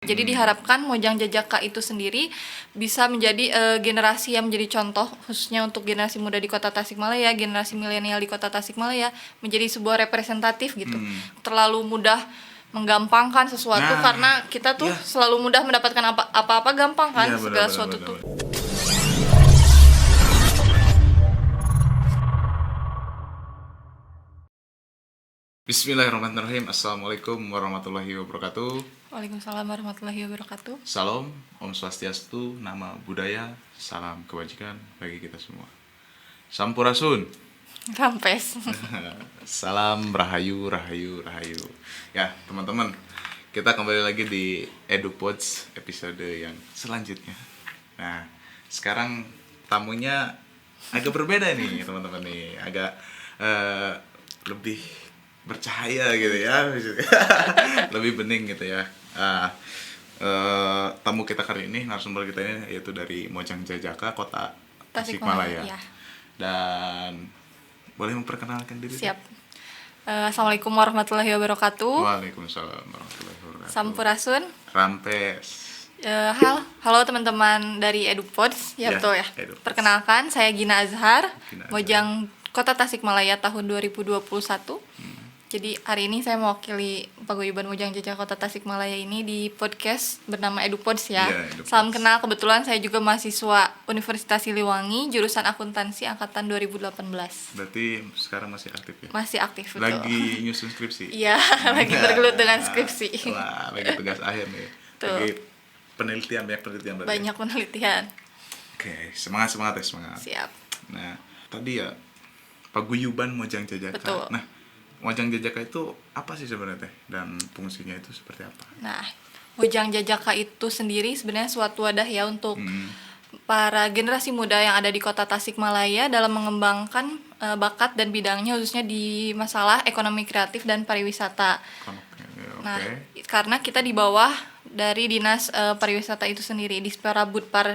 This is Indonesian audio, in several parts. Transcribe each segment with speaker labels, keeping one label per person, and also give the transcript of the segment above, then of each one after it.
Speaker 1: Jadi diharapkan Mojang Jajaka itu sendiri bisa menjadi generasi yang menjadi contoh, khususnya untuk generasi muda di Kota Tasikmalaya, generasi milenial di Kota Tasikmalaya, menjadi sebuah representatif gitu. Terlalu mudah menggampangkan sesuatu karena kita tuh selalu mudah mendapatkan apa-apa gampang kan, segala sesuatu tuh.
Speaker 2: Bismillahirrahmanirrahim. Assalamualaikum warahmatullahi wabarakatuh.
Speaker 1: Waalaikumsalam warahmatullahi wabarakatuh.
Speaker 2: Salam, Om Swastiastu, nama budaya, salam kebajikan bagi kita semua. Sampurasun.
Speaker 1: Rampes.
Speaker 2: Salam rahayu, rahayu, rahayu. Ya, teman-teman, kita kembali lagi di EduPods episode yang selanjutnya. Nah, sekarang tamunya agak berbeda nih, teman-teman nih. Agak lebih bercahaya gitu ya. Lebih bening gitu ya. Tamu kita kali ini, narasumber kita ini yaitu dari Mojang Jajaka, Kota Tasikmalaya.
Speaker 1: Ya.
Speaker 2: Dan boleh memperkenalkan diri?
Speaker 1: Siap. Assalamualaikum warahmatullahi wabarakatuh.
Speaker 2: Waalaikumsalam warahmatullahi wabarakatuh.
Speaker 1: Sampurasun.
Speaker 2: Rampes.
Speaker 1: Halo teman-teman dari EduPods, ya betul ya.
Speaker 2: EduPods.
Speaker 1: Perkenalkan, saya Gina Azhar,
Speaker 2: Gina Azhar.
Speaker 1: Mojang Kota Tasikmalaya tahun 2021. Jadi hari ini saya mewakili Paguyuban Mojang Jajaka Kota Tasikmalaya ini di podcast bernama EduPods ya.
Speaker 2: Iya, EduPods.
Speaker 1: Salam kenal, kebetulan saya juga mahasiswa Universitas Siliwangi, jurusan akuntansi angkatan 2018.
Speaker 2: Berarti sekarang masih aktif ya?
Speaker 1: Masih aktif, betul.
Speaker 2: Lagi nyusun skripsi?
Speaker 1: Iya, lagi bergelut dengan skripsi.
Speaker 2: Wah, lagi tugas akhir nih.
Speaker 1: Tuh.
Speaker 2: Lagi penelitian, banyak penelitian berarti.
Speaker 1: Banyak penelitian.
Speaker 2: Oke, semangat ya, semangat.
Speaker 1: Siap.
Speaker 2: Nah, tadi ya Paguyuban Mojang Jajaka.
Speaker 1: Betul.
Speaker 2: Nah, Mojang Jajaka itu apa sih sebenarnya teh? Dan fungsinya itu seperti apa?
Speaker 1: Nah, Mojang Jajaka itu sendiri sebenarnya suatu wadah ya untuk para generasi muda yang ada di Kota Tasikmalaya dalam mengembangkan bakat dan bidangnya, khususnya di masalah ekonomi kreatif dan pariwisata.
Speaker 2: Oke.
Speaker 1: Nah, karena kita di bawah dari Dinas Pariwisata itu sendiri, Dispora Budpar,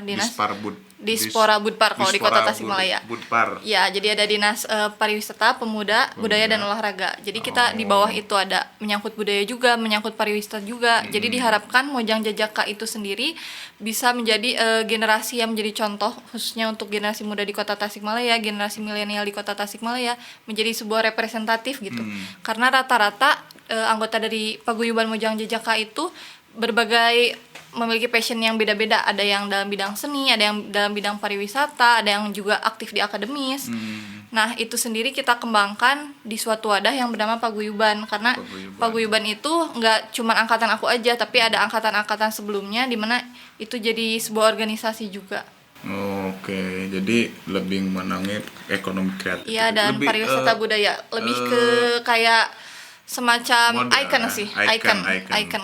Speaker 1: Dispora Budpar kalau di Kota Tasikmalaya.
Speaker 2: Budpar.
Speaker 1: Ya, jadi ada Dinas Pariwisata, Pemuda, Budaya dan Olahraga. Jadi kita di bawah itu ada menyangkut budaya juga, menyangkut pariwisata juga. Jadi diharapkan Mojang Jajaka itu sendiri bisa menjadi generasi yang menjadi contoh, khususnya untuk generasi muda di Kota Tasikmalaya, generasi milenial di Kota Tasikmalaya, menjadi sebuah representatif gitu. Karena rata-rata anggota dari Paguyuban Mojang Jajaka itu berbagai memiliki passion yang beda-beda. Ada yang dalam bidang seni, ada yang dalam bidang pariwisata, ada yang juga aktif di akademis. Nah, itu sendiri kita kembangkan di suatu wadah yang bernama Paguyuban. Karena Paguyuban itu nggak cuma angkatan aku aja, tapi ada angkatan-angkatan sebelumnya di mana itu jadi sebuah organisasi juga.
Speaker 2: Oke, jadi lebih menangin ekonomi kreatif.
Speaker 1: Iya, dan pariwisata budaya. Lebih ke kayak semacam
Speaker 2: model,
Speaker 1: icon sih,
Speaker 2: icon.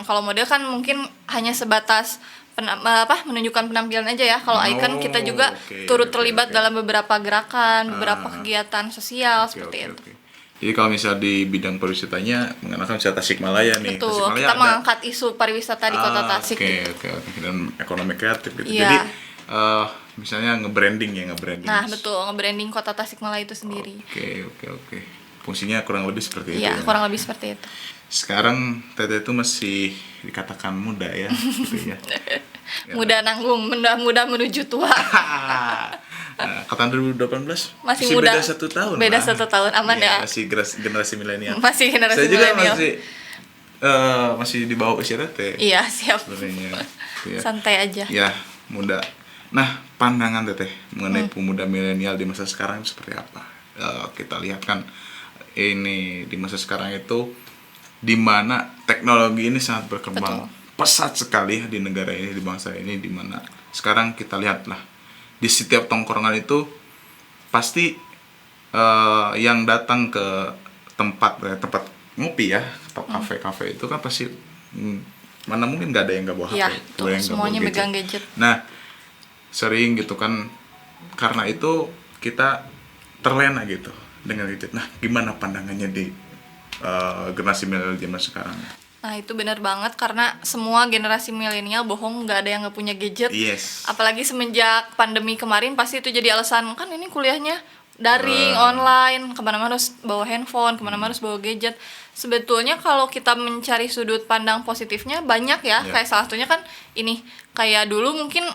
Speaker 1: Kalau model kan mungkin hanya sebatas menunjukkan penampilan aja ya. Kalau icon kita juga turut terlibat dalam beberapa gerakan, beberapa kegiatan sosial seperti itu.
Speaker 2: Jadi kalau misalnya di bidang pariwisatanya mengenalkan wisata Tasikmalaya nih.
Speaker 1: Betul,
Speaker 2: Tasikmalaya
Speaker 1: kita mengangkat isu pariwisata di Kota Tasik.
Speaker 2: Oke. Dan ekonomi kreatif gitu.
Speaker 1: Iya.
Speaker 2: Jadi misalnya nge-branding.
Speaker 1: Nah, betul, nge-branding Kota Tasikmalaya itu sendiri.
Speaker 2: Oke. Fungsinya kurang lebih seperti itu.
Speaker 1: Iya, kurang lebih seperti itu.
Speaker 2: Sekarang Teteh itu masih dikatakan muda ya, gitu ya.
Speaker 1: Muda nanggung, muda menuju tua.
Speaker 2: Angkatan 2018
Speaker 1: masih muda.
Speaker 2: Beda 1 tahun.
Speaker 1: Beda 1 tahun, aman ya.
Speaker 2: Masih generasi milenial.
Speaker 1: Masih generasi
Speaker 2: milenial.
Speaker 1: milenial.
Speaker 2: Saya juga masih di bawah usia Teteh.
Speaker 1: Iya, siap.
Speaker 2: Sebenarnya. Ya.
Speaker 1: Santai aja.
Speaker 2: Ya, muda. Nah, pandangan Teteh mengenai pemuda milenial di masa sekarang seperti apa? Kita lihat kan ini di masa sekarang itu di mana teknologi ini sangat berkembang pesat sekali di negara ini, di bangsa ini, di mana sekarang kita lihatlah di setiap tongkrongan itu pasti yang datang ke tempat ngopi ya atau kafe itu kan pasti mana mungkin nggak ada yang nggak bawa
Speaker 1: ya,
Speaker 2: HP,
Speaker 1: semuanya megang gadget.
Speaker 2: Nah, sering gitu kan, karena itu kita terlena gitu dengan gadget. Nah, gimana pandangannya di generasi milenial zaman sekarang?
Speaker 1: Nah, itu benar banget karena semua generasi milenial bohong, nggak ada yang nggak punya gadget.
Speaker 2: Yes.
Speaker 1: Apalagi semenjak pandemi kemarin pasti itu jadi alasan, kan ini kuliahnya daring, online, kemana-mana harus bawa handphone, kemana-mana harus bawa gadget. Sebetulnya kalau kita mencari sudut pandang positifnya banyak ya.
Speaker 2: Iya.
Speaker 1: Kayak salah satunya kan ini, kayak dulu mungkin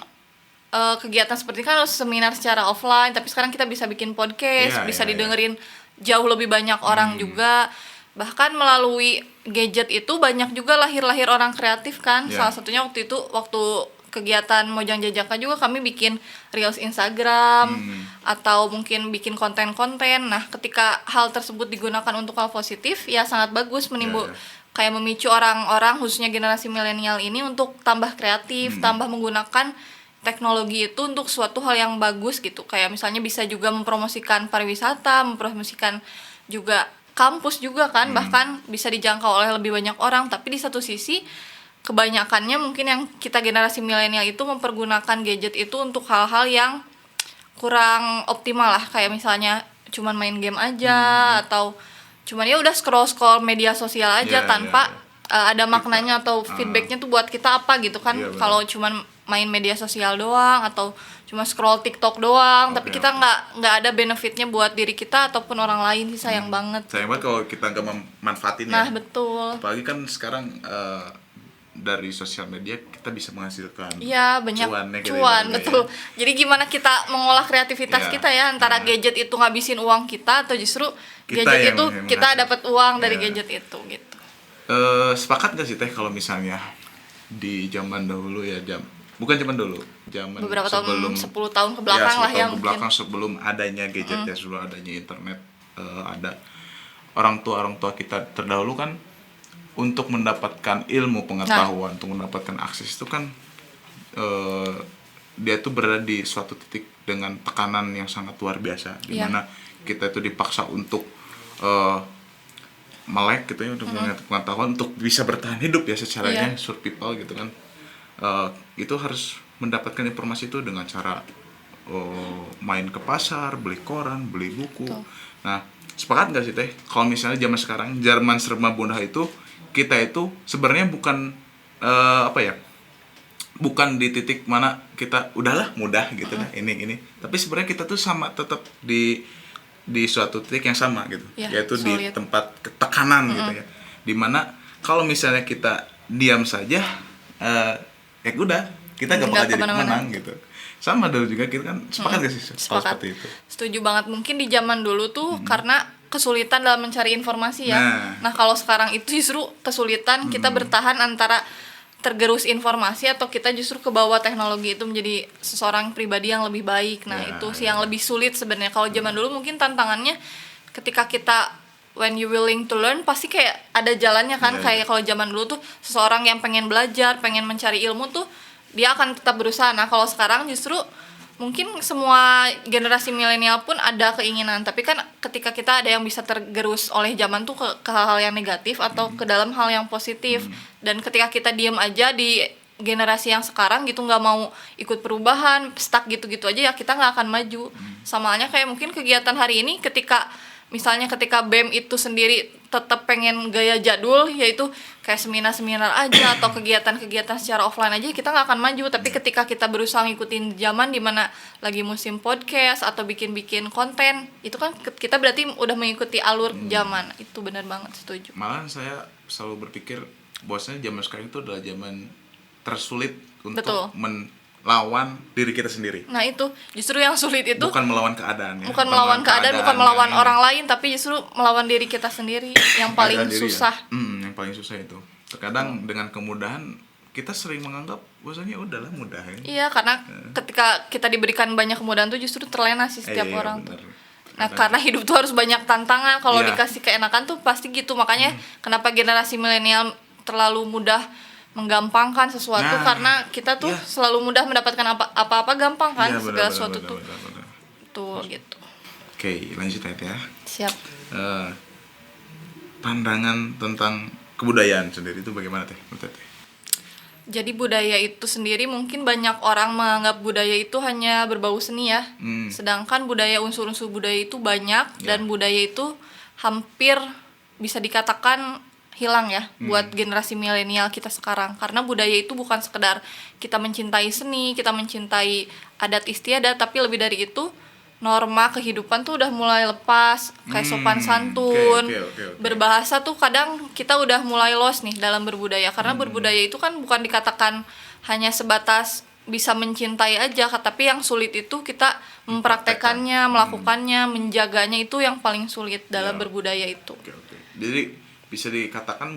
Speaker 1: kegiatan seperti kan harus seminar secara offline, tapi sekarang kita bisa bikin podcast,
Speaker 2: Iya,
Speaker 1: bisa
Speaker 2: iya, iya.
Speaker 1: didengerin jauh lebih banyak orang juga. Bahkan melalui gadget itu banyak juga lahir-lahir orang kreatif kan.
Speaker 2: Iya.
Speaker 1: Salah satunya waktu itu, waktu kegiatan Mojang Jajaka juga kami bikin reels Instagram atau mungkin bikin konten-konten. Nah, ketika hal tersebut digunakan untuk hal positif, ya sangat bagus,
Speaker 2: Iya.
Speaker 1: kayak memicu orang-orang khususnya generasi milenial ini untuk tambah kreatif, tambah menggunakan teknologi itu untuk suatu hal yang bagus gitu. Kayak misalnya bisa juga mempromosikan pariwisata, mempromosikan juga kampus juga kan, bahkan bisa dijangkau oleh lebih banyak orang. Tapi di satu sisi kebanyakannya mungkin yang kita generasi milenial itu mempergunakan gadget itu untuk hal-hal yang kurang optimal lah, kayak misalnya cuman main game aja atau cuman ya udah scroll media sosial aja
Speaker 2: Iya,
Speaker 1: tanpa
Speaker 2: iya.
Speaker 1: ada maknanya atau feedbacknya tuh buat kita apa gitu kan.
Speaker 2: Iya, benar.
Speaker 1: Kalau cuman main media sosial doang atau cuma scroll TikTok doang, tapi
Speaker 2: Oke,
Speaker 1: kita
Speaker 2: oke.
Speaker 1: nggak ada benefitnya buat diri kita ataupun orang lain sih, sayang banget.
Speaker 2: Sayang banget kalau kita nggak memanfaatin
Speaker 1: Nah
Speaker 2: ya.
Speaker 1: betul.
Speaker 2: Apalagi kan sekarang dari sosial media kita bisa menghasilkan
Speaker 1: Iya, banyak
Speaker 2: cuannya gitu
Speaker 1: cuan,
Speaker 2: ibaratnya
Speaker 1: betul.
Speaker 2: ya.
Speaker 1: Jadi gimana kita mengolah kreativitas
Speaker 2: Iya.
Speaker 1: kita ya, antara
Speaker 2: Nah.
Speaker 1: gadget itu ngabisin uang kita atau justru
Speaker 2: Kita
Speaker 1: gadget
Speaker 2: yang
Speaker 1: itu
Speaker 2: yang
Speaker 1: kita
Speaker 2: menghasil.
Speaker 1: dapat uang dari
Speaker 2: Iya.
Speaker 1: gadget itu gitu.
Speaker 2: Sepakat gak sih Teh kalau misalnya di zaman dahulu ya, bukan zaman dulu, zaman
Speaker 1: Beberapa
Speaker 2: sebelum
Speaker 1: tahun, 10 tahun ke belakang lah
Speaker 2: 10
Speaker 1: ya
Speaker 2: tahun ke
Speaker 1: mungkin.
Speaker 2: belakang, sebelum adanya gadget ya, sebelum adanya internet, ada orang tua kita terdahulu kan untuk mendapatkan ilmu pengetahuan, untuk mendapatkan akses itu kan dia tuh berada di suatu titik dengan tekanan yang sangat luar biasa, di
Speaker 1: Iya.
Speaker 2: mana kita itu dipaksa untuk melek gitu ya, untuk mengetahui pengetahuan, untuk bisa bertahan hidup ya secaranya,
Speaker 1: Iya.
Speaker 2: survival gitu kan. Itu harus mendapatkan informasi itu dengan cara main ke pasar, beli koran, beli buku.
Speaker 1: Betul.
Speaker 2: Nah, sepakat nggak sih Teh kalau misalnya zaman sekarang, zaman serba mudah itu, kita itu sebenarnya bukan apa ya, bukan di titik mana kita udahlah mudah gitu dah ini, tapi sebenarnya kita tuh sama, tetap di suatu titik yang sama gitu,
Speaker 1: Ya,
Speaker 2: yaitu di
Speaker 1: sulit.
Speaker 2: tempat tekanan gitu ya, dimana kalau misalnya kita diam saja ya udah, kita gak bakal
Speaker 1: Nggak
Speaker 2: jadi
Speaker 1: kemana-mana.
Speaker 2: pemenang gitu. Sama dulu juga kita kan, sepakat gak sih soal
Speaker 1: Sepakat.
Speaker 2: seperti itu?
Speaker 1: Setuju banget. Mungkin di zaman dulu tuh karena kesulitan dalam mencari informasi ya.
Speaker 2: Nah.
Speaker 1: Nah, kalau sekarang itu justru kesulitan kita bertahan antara tergerus informasi atau kita justru ke bawah teknologi itu menjadi seseorang pribadi yang lebih baik. Nah,
Speaker 2: Ya,
Speaker 1: itu sih
Speaker 2: ya.
Speaker 1: yang lebih sulit sebenarnya. Kalau zaman dulu mungkin tantangannya ketika kita when you willing to learn pasti kayak ada jalannya kan.
Speaker 2: Ya,
Speaker 1: Kayak kalau zaman dulu tuh seseorang yang pengen belajar, pengen mencari ilmu tuh dia akan tetap berusaha. Nah, kalau sekarang justru mungkin semua generasi milenial pun ada keinginan, tapi kan ketika kita ada yang bisa tergerus oleh zaman tuh ke hal-hal yang negatif atau ke dalam hal yang positif. Dan ketika kita diem aja di generasi yang sekarang gitu, nggak mau ikut perubahan, stuck gitu-gitu aja, ya kita nggak akan maju. Sama halnya kayak mungkin kegiatan hari ini, ketika BEM itu sendiri tetap pengen gaya jadul, yaitu kayak seminar-seminar aja atau kegiatan-kegiatan secara offline aja, kita nggak akan maju. Tapi ketika kita berusaha ngikutin zaman dimana lagi musim podcast atau bikin-bikin konten, itu kan kita berarti udah mengikuti alur zaman. Itu benar banget, setuju.
Speaker 2: Malahan saya selalu berpikir bahwasanya zaman sekarang itu adalah zaman tersulit untuk
Speaker 1: Betul.
Speaker 2: melawan diri kita sendiri.
Speaker 1: Nah itu justru yang sulit itu
Speaker 2: Bukan melawan keadaan ya.
Speaker 1: bukan melawan keadaan, bukan melawan
Speaker 2: yang
Speaker 1: orang lain, tapi justru melawan diri kita sendiri yang paling
Speaker 2: keadaan diri ya.
Speaker 1: susah.
Speaker 2: Yang paling susah itu. Terkadang dengan kemudahan kita sering menganggap bahwasanya udahlah mudah ya.
Speaker 1: Iya, karena ketika kita diberikan banyak kemudahan tuh justru terlena sih setiap
Speaker 2: Iya,
Speaker 1: orang tuh.
Speaker 2: bener.
Speaker 1: Nah, karena hidup tuh harus banyak tantangan. Kalau
Speaker 2: Iya.
Speaker 1: dikasih keenakan tuh pasti gitu. Makanya kenapa generasi milenial terlalu mudah menggampangkan sesuatu,
Speaker 2: Nah,
Speaker 1: karena kita tuh
Speaker 2: iya.
Speaker 1: selalu mudah mendapatkan apa-apa gampang kan,
Speaker 2: Iya,
Speaker 1: segala
Speaker 2: benar,
Speaker 1: sesuatu
Speaker 2: benar,
Speaker 1: tuh.
Speaker 2: benar.
Speaker 1: Tuh gitu.
Speaker 2: Oke, lanjut ya.
Speaker 1: Siap.
Speaker 2: Pandangan tentang kebudayaan sendiri itu bagaimana Teh? Menurut Teh?
Speaker 1: Jadi budaya itu sendiri mungkin banyak orang menganggap budaya itu hanya berbau seni ya. Sedangkan budaya, unsur-unsur budaya itu banyak dan budaya itu hampir bisa dikatakan hilang ya buat generasi milenial kita sekarang. Karena budaya itu bukan sekedar kita mencintai seni, kita mencintai adat istiadat, tapi lebih dari itu norma kehidupan tuh udah mulai lepas, kayak sopan santun,
Speaker 2: oke.
Speaker 1: berbahasa tuh kadang kita udah mulai lost nih dalam berbudaya, karena berbudaya itu kan bukan dikatakan hanya sebatas bisa mencintai aja, tapi yang sulit itu kita mempraktekannya, melakukannya, menjaganya, itu yang paling sulit dalam
Speaker 2: Ya.
Speaker 1: berbudaya itu.
Speaker 2: Oke. Jadi bisa dikatakan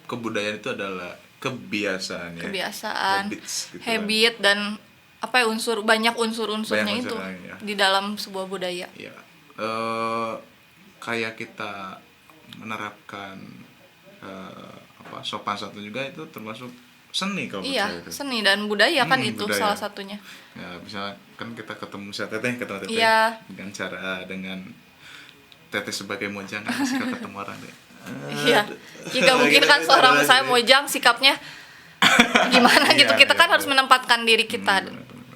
Speaker 2: kebudayaan itu adalah kebiasaan ya.
Speaker 1: Kebiasaan,
Speaker 2: Habits gitu
Speaker 1: habit, dan apa ya, banyak unsur-unsurnya
Speaker 2: Banyak
Speaker 1: itu
Speaker 2: unsur-unsurnya, ya.
Speaker 1: di dalam sebuah budaya.
Speaker 2: Ya, kayak kita menerapkan sopan santun juga itu termasuk seni kalau menurut
Speaker 1: Iya,
Speaker 2: saya itu.
Speaker 1: seni dan budaya kan itu
Speaker 2: Budaya.
Speaker 1: salah satunya.
Speaker 2: Ya, misalnya kan kita ketemu teteh
Speaker 1: Iya.
Speaker 2: dengan teteh sebagai mojang kan suka ketemu orang deh.
Speaker 1: Iya, jika mungkin kan seorang misalnya mojang sikapnya gimana gitu,
Speaker 2: Iya,
Speaker 1: kita kan
Speaker 2: iya,
Speaker 1: harus
Speaker 2: iya.
Speaker 1: menempatkan diri kita.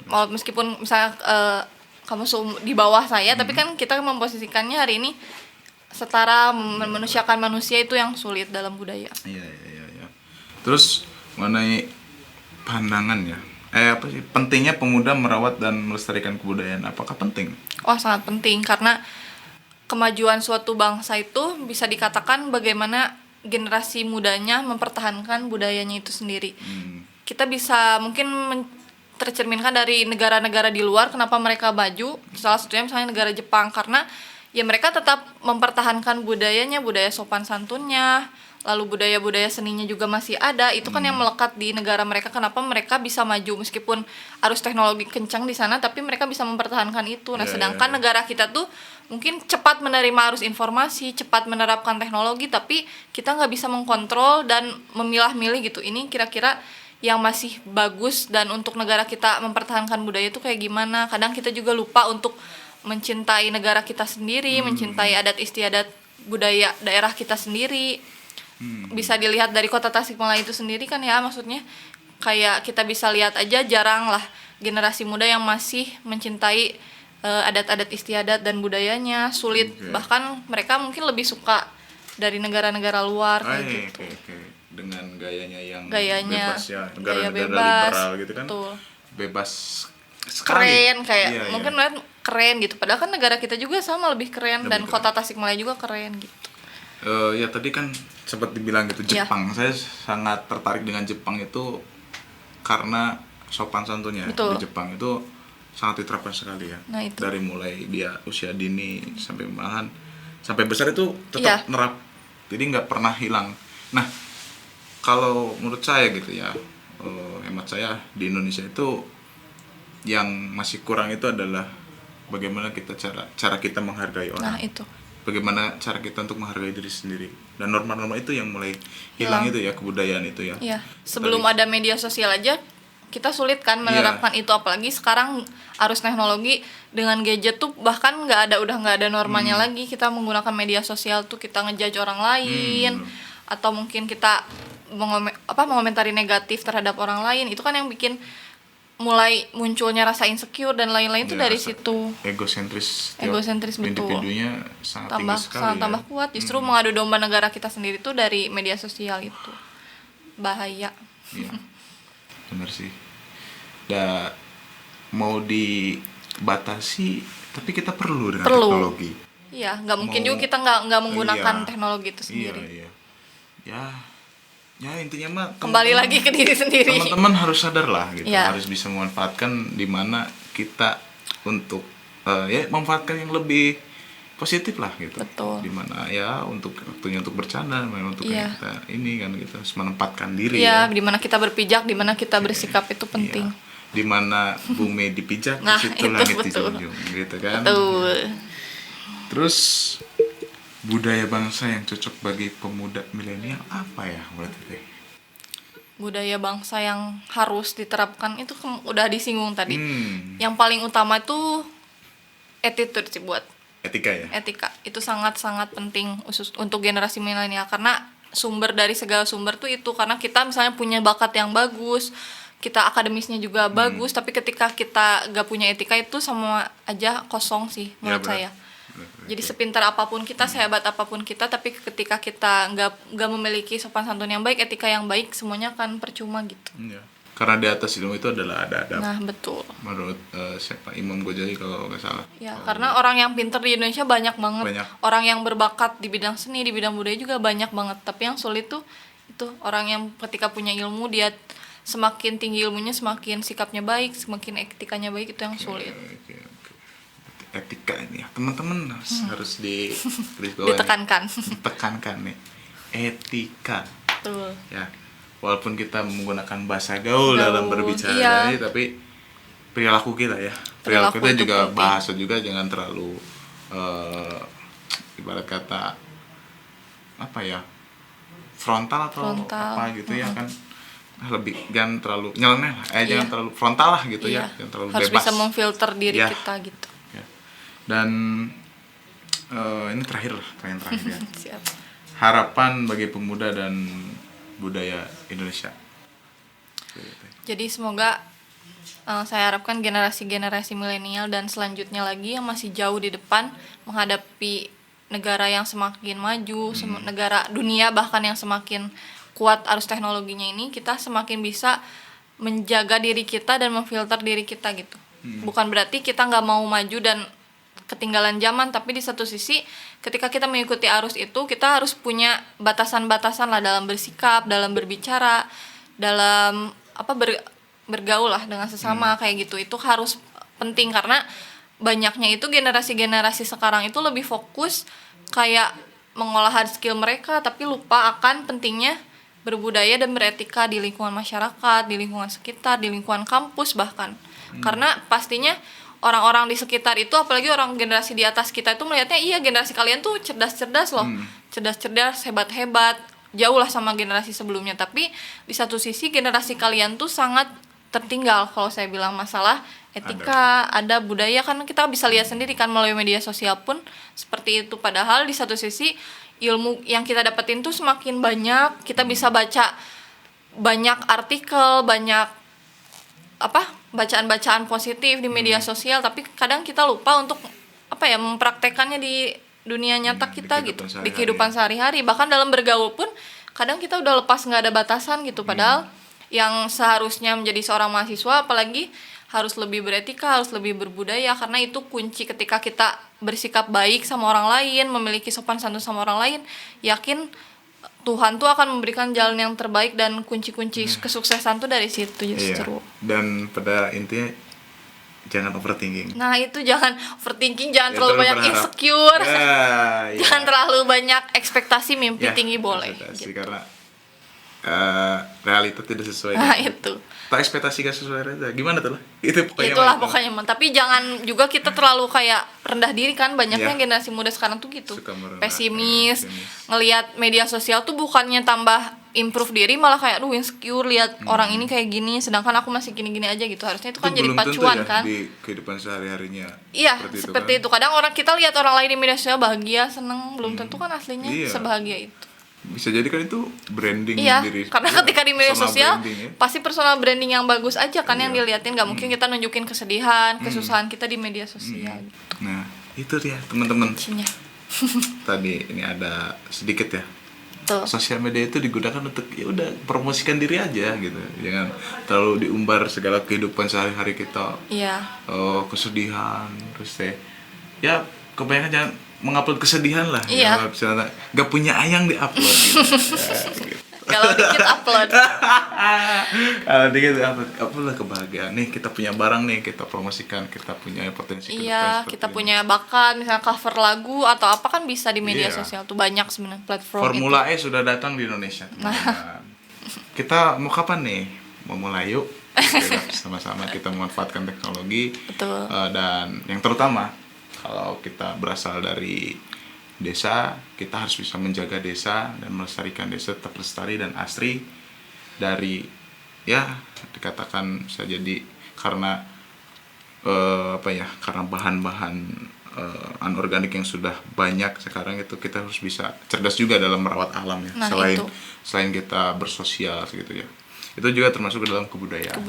Speaker 1: Mau meskipun misalnya kamu di bawah saya, tapi kan kita memposisikannya hari ini setara, memanusiakan manusia, itu yang sulit dalam budaya.
Speaker 2: Iya. Terus mengenai pandangan ya, apa sih pentingnya pemuda merawat dan melestarikan kebudayaan? Apakah penting?
Speaker 1: Oh, sangat penting, karena kemajuan suatu bangsa itu bisa dikatakan bagaimana generasi mudanya mempertahankan budayanya itu sendiri. Kita bisa mungkin tercerminkan dari negara-negara di luar, kenapa mereka maju. Salah satunya misalnya negara Jepang, karena ya mereka tetap mempertahankan budayanya, budaya sopan santunnya, lalu budaya-budaya seninya juga masih ada. Itu kan yang melekat di negara mereka, kenapa mereka bisa maju meskipun arus teknologi kencang di sana, tapi mereka bisa mempertahankan itu. Nah, sedangkan negara kita tuh mungkin cepat menerima arus informasi, cepat menerapkan teknologi, tapi kita nggak bisa mengkontrol dan memilah-milih gitu. Ini kira-kira yang masih bagus, dan untuk negara kita mempertahankan budaya itu kayak gimana. Kadang kita juga lupa untuk mencintai negara kita sendiri, mencintai adat istiadat budaya daerah kita sendiri. Bisa dilihat dari kota Tasikmalaya itu sendiri kan ya, maksudnya kayak kita bisa lihat aja, jarang lah generasi muda yang masih mencintai adat-adat istiadat dan budayanya, sulit. Bahkan mereka mungkin lebih suka dari negara-negara luar kayak gitu.
Speaker 2: Oke. Dengan gayanya yang
Speaker 1: Gayanya,
Speaker 2: bebas ya,
Speaker 1: gaya
Speaker 2: negara-negara
Speaker 1: bebas,
Speaker 2: liberal gitu kan.
Speaker 1: betul.
Speaker 2: Bebas sekali.
Speaker 1: Keren kayak
Speaker 2: Iya.
Speaker 1: mungkin lihat keren gitu, padahal kan negara kita juga sama lebih keren, dan
Speaker 2: keren.
Speaker 1: kota Tasikmalaya juga keren gitu.
Speaker 2: Ya tadi kan sempat dibilang gitu
Speaker 1: Iya.
Speaker 2: Jepang. Saya sangat tertarik dengan Jepang itu karena sopan santunnya.
Speaker 1: Betul.
Speaker 2: Di Jepang itu sangat diterapkan sekali ya.
Speaker 1: Nah, itu.
Speaker 2: Dari mulai dia usia dini sampai malahan sampai besar itu
Speaker 1: Iya.
Speaker 2: tetap nerap. Jadi nggak pernah hilang. Nah, kalau menurut saya gitu ya, hemat saya di Indonesia itu yang masih kurang itu adalah bagaimana kita cara kita menghargai orang.
Speaker 1: Nah, itu.
Speaker 2: Bagaimana cara kita untuk menghargai diri sendiri, dan norma-norma itu yang mulai hilang itu ya, kebudayaan itu ya.
Speaker 1: Iya, sebelum ada media sosial aja kita sulit kan menerapkan itu, apalagi sekarang arus teknologi dengan gadget tuh bahkan udah nggak ada normanya lagi. Kita menggunakan media sosial tuh kita ngejudge orang lain, atau mungkin kita mengomentari negatif terhadap orang lain. Itu kan yang bikin mulai munculnya rasa insecure dan lain-lain itu
Speaker 2: Ya,
Speaker 1: dari
Speaker 2: rasa
Speaker 1: situ.
Speaker 2: Egosentris
Speaker 1: Betul.
Speaker 2: individunya sangat tinggi sekali ya.
Speaker 1: tambah kuat. Justru mengadu domba negara kita sendiri tuh dari media sosial itu bahaya.
Speaker 2: Iya, benar sih. Mau dibatasi, tapi kita perlu dengan teknologi.
Speaker 1: Iya, nggak mungkin
Speaker 2: Mau-
Speaker 1: juga kita nggak menggunakan
Speaker 2: Iya.
Speaker 1: teknologi itu sendiri.
Speaker 2: Iya. Ya intinya mah
Speaker 1: Kembali lagi ke diri sendiri.
Speaker 2: teman-teman harus sadar lah gitu,
Speaker 1: Iya.
Speaker 2: harus bisa memanfaatkan di mana kita untuk memanfaatkan yang lebih positif lah gitu.
Speaker 1: Betul.
Speaker 2: Di mana ya untuk waktunya untuk bercanda, untuk
Speaker 1: Iya.
Speaker 2: kayak kita ini kan gitu, harus menempatkan diri
Speaker 1: Iya,
Speaker 2: ya.
Speaker 1: di mana kita berpijak, di mana kita bersikap itu penting.
Speaker 2: Iya. Di mana bumi dipijak,
Speaker 1: Nah,
Speaker 2: di
Speaker 1: itu
Speaker 2: situ langit
Speaker 1: betul.
Speaker 2: dijunjung gitu kan.
Speaker 1: Betul.
Speaker 2: Terus budaya bangsa yang cocok bagi pemuda milenial apa ya menurut Teteh?
Speaker 1: Budaya bangsa yang harus diterapkan itu udah disinggung tadi.
Speaker 2: Hmm.
Speaker 1: Yang paling utama itu attitude sih, buat
Speaker 2: Etika ya.
Speaker 1: etika. Itu sangat-sangat penting khusus untuk generasi milenial, karena sumber dari segala sumber tuh itu. Karena kita misalnya punya bakat yang bagus, kita akademisnya juga bagus, tapi ketika kita gak punya etika itu sama aja kosong sih menurut
Speaker 2: benar.
Speaker 1: saya. Jadi sepintar apapun kita, sehebat apapun kita, tapi ketika kita nggak memiliki sopan santun yang baik, etika yang baik, semuanya akan percuma gitu.
Speaker 2: Iya. karena di atas ilmu itu adalah ada adab.
Speaker 1: Nah, betul.
Speaker 2: Menurut siapa, Imam Ghazali kalau nggak salah.
Speaker 1: Ya, karena orang yang pinter di Indonesia banyak banget.
Speaker 2: Banyak.
Speaker 1: Orang yang berbakat di bidang seni, di bidang budaya juga banyak banget. Tapi yang sulit tuh itu orang yang ketika punya ilmu, dia semakin tinggi ilmunya, semakin sikapnya baik, semakin etikanya baik, itu yang sulit.
Speaker 2: Oke. Etika ini ya teman-teman harus di garis bawah nih. Ditekankan nih, etika.
Speaker 1: Betul.
Speaker 2: Ya, walaupun kita menggunakan bahasa gaul dalam berbicara,
Speaker 1: iya.
Speaker 2: tapi perilaku kita ya,
Speaker 1: Perilaku
Speaker 2: kita
Speaker 1: itu
Speaker 2: juga
Speaker 1: penting.
Speaker 2: bahasa juga jangan terlalu ibarat kata apa ya, frontal atau apa gitu ya kan, lebih jangan terlalu nyeleneh lah, jangan terlalu frontal lah gitu ya, jangan terlalu
Speaker 1: harus
Speaker 2: bebas.
Speaker 1: bisa memfilter diri
Speaker 2: Ya.
Speaker 1: kita gitu.
Speaker 2: Ya. Dan ini terakhir ya.
Speaker 1: Siap.
Speaker 2: Harapan bagi pemuda dan budaya Indonesia.
Speaker 1: Jadi semoga saya harapkan generasi-generasi milenial dan selanjutnya lagi yang masih jauh di depan menghadapi negara yang semakin maju, negara dunia bahkan yang semakin kuat arus teknologinya ini, kita semakin bisa menjaga diri kita dan memfilter diri kita gitu. Bukan berarti kita nggak mau maju dan ketinggalan zaman, tapi di satu sisi ketika kita mengikuti arus itu, kita harus punya batasan-batasan lah dalam bersikap, dalam berbicara, dalam bergaul lah dengan sesama kayak gitu. Itu harus penting karena banyaknya itu generasi-generasi sekarang itu lebih fokus kayak mengolah hard skill mereka, tapi lupa akan pentingnya berbudaya dan beretika di lingkungan masyarakat, di lingkungan sekitar, di lingkungan kampus bahkan. Karena pastinya orang-orang di sekitar itu, apalagi orang generasi di atas kita itu melihatnya, iya generasi kalian tuh cerdas-cerdas loh, cerdas-cerdas, hebat-hebat, jauh lah sama generasi sebelumnya. Tapi di satu sisi generasi kalian tuh sangat tertinggal kalau saya bilang masalah etika, ada budaya, kan kita bisa lihat sendiri kan melalui media sosial pun seperti itu. Padahal di satu sisi ilmu yang kita dapetin tuh semakin banyak, kita bisa baca banyak artikel, banyak bacaan-bacaan positif di media sosial, tapi kadang kita lupa untuk mempraktekannya di dunia nyata kita gitu, di kehidupan sehari-hari. Bahkan dalam bergaul pun kadang kita udah lepas, nggak ada batasan gitu. Padahal yang seharusnya menjadi seorang mahasiswa apalagi harus lebih beretika, harus lebih berbudaya, karena itu kunci ketika kita bersikap baik sama orang lain, memiliki sopan santun sama orang lain, yakin Tuhan tuh akan memberikan jalan yang terbaik dan kunci-kunci kesuksesan tuh dari situ justru.
Speaker 2: Iya. Dan pada intinya jangan overthinking.
Speaker 1: Nah itu jangan overthinking, jangan terlalu banyak
Speaker 2: berharap.
Speaker 1: insecure,
Speaker 2: Ya.
Speaker 1: jangan terlalu banyak ekspektasi, mimpi tinggi boleh.
Speaker 2: Gitu.
Speaker 1: Gitu.
Speaker 2: Karena realita tidak sesuai.
Speaker 1: Nah
Speaker 2: dengan
Speaker 1: itu.
Speaker 2: Tak ekspektasi gak sesuai realita. Gimana tuh lah?
Speaker 1: Itulah pokoknya. Tapi jangan juga kita terlalu kayak rendah diri kan. Banyaknya generasi muda sekarang tuh gitu. Pesimis. Ngelihat media sosial tuh bukannya tambah improve diri, malah kayak aduh insecure lihat orang ini kayak gini, sedangkan aku masih gini-gini aja gitu. Harusnya itu kan jadi pacuan
Speaker 2: ya,
Speaker 1: kan.
Speaker 2: di kehidupan sehari-harinya.
Speaker 1: Iya, seperti itu. Kadang orang kita lihat orang lain di media sosial bahagia, seneng, belum tentu kan aslinya sebahagia itu.
Speaker 2: Bisa jadi kan itu branding diri.
Speaker 1: Karena ketika di media sosial
Speaker 2: branding,
Speaker 1: pasti personal branding yang bagus aja kan yang diliatin. Gak mungkin kita nunjukin kesedihan, kesusahan kita di media sosial gitu.
Speaker 2: Nah itu dia teman-teman. Tadi ini ada sedikit ya.
Speaker 1: Betul.
Speaker 2: Sosial media itu digunakan untuk ya udah promosikan diri aja gitu. Jangan terlalu diumbar segala kehidupan sehari-hari kita.
Speaker 1: Iya.
Speaker 2: Kesedihan terus ya kebanyakan jangan mengupload kesedihan lah.
Speaker 1: Iya.
Speaker 2: Gak punya ayang di-upload gitu. Gitu.
Speaker 1: Kalau dikit upload.
Speaker 2: Kalau dikit upload lah kebahagiaan. Nih kita punya barang nih, kita promosikan, kita punya potensi ke depan
Speaker 1: Iya,
Speaker 2: seperti
Speaker 1: kita
Speaker 2: ini.
Speaker 1: punya bakat, misalnya cover lagu atau apa kan bisa di media sosial tuh banyak sebenarnya platform
Speaker 2: Formula
Speaker 1: itu.
Speaker 2: E sudah datang di Indonesia, teman-teman. Kita mau kapan nih? Mau mulai yuk. Sama-sama kita memanfaatkan teknologi.
Speaker 1: Betul.
Speaker 2: Dan yang terutama kalau kita berasal dari desa, kita harus bisa menjaga desa dan melestarikan desa tetap lestari dan asri dari ya dikatakan bisa jadi karena karena bahan-bahan anorganik yang sudah banyak sekarang itu, kita harus bisa cerdas juga dalam merawat alam ya.
Speaker 1: Nah,
Speaker 2: selain kita bersosial gitu ya. Itu juga termasuk ke dalam kebudayaan.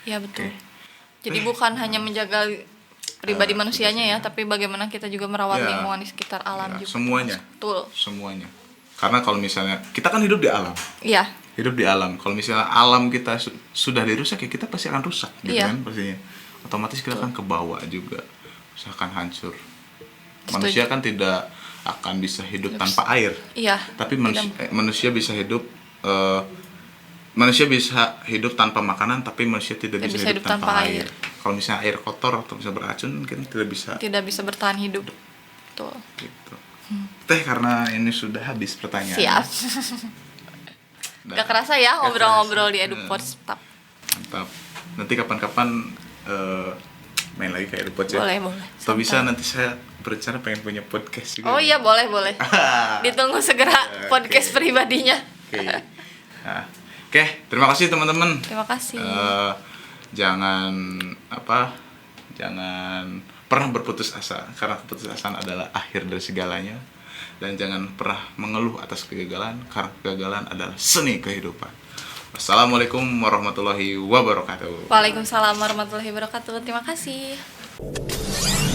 Speaker 1: Ya betul. Jadi bukan hanya menjaga pribadi manusianya ya, tapi bagaimana kita juga merawat lingkungan di sekitar alam juga.
Speaker 2: Semuanya.
Speaker 1: Betul.
Speaker 2: Semuanya. Karena kalau misalnya kita kan hidup di alam.
Speaker 1: Iya.
Speaker 2: hidup di alam. Kalau misalnya alam kita sudah dirusak, ya kita pasti akan rusak gitu
Speaker 1: Iya.
Speaker 2: kan pastinya. Otomatis kita akan kebawa juga, akan hancur.
Speaker 1: Setuju.
Speaker 2: Manusia kan tidak akan bisa hidup tanpa air,
Speaker 1: Iya.
Speaker 2: tapi
Speaker 1: tidak-
Speaker 2: manusia bisa hidup manusia bisa hidup tanpa makanan, tapi manusia tidak bisa hidup tanpa air. Kalau misalnya air kotor atau bisa beracun, mungkin
Speaker 1: tidak bisa bertahan hidup. Betul.
Speaker 2: gitu. Teh, karena ini sudah habis pertanyaan.
Speaker 1: Siap.
Speaker 2: Nah,
Speaker 1: Gak kerasa ya
Speaker 2: gak
Speaker 1: ngobrol-ngobrol di
Speaker 2: kerasa.
Speaker 1: EduPods. Tetap.
Speaker 2: Mantap. Nanti kapan-kapan main lagi ke EduPods ya.
Speaker 1: Boleh, boleh.
Speaker 2: Atau bisa
Speaker 1: Santai.
Speaker 2: nanti saya berencana pengen punya podcast juga.
Speaker 1: Oh iya, boleh. Ditunggu segera podcast
Speaker 2: Oke.
Speaker 1: pribadinya.
Speaker 2: Oke. Nah, oke, terima kasih teman-teman.
Speaker 1: Terima kasih.
Speaker 2: Jangan pernah berputus asa, karena keputusasaan adalah akhir dari segalanya. Dan jangan pernah mengeluh atas kegagalan, karena kegagalan adalah seni kehidupan. Wassalamualaikum warahmatullahi wabarakatuh.
Speaker 1: Waalaikumsalam warahmatullahi wabarakatuh. Terima kasih.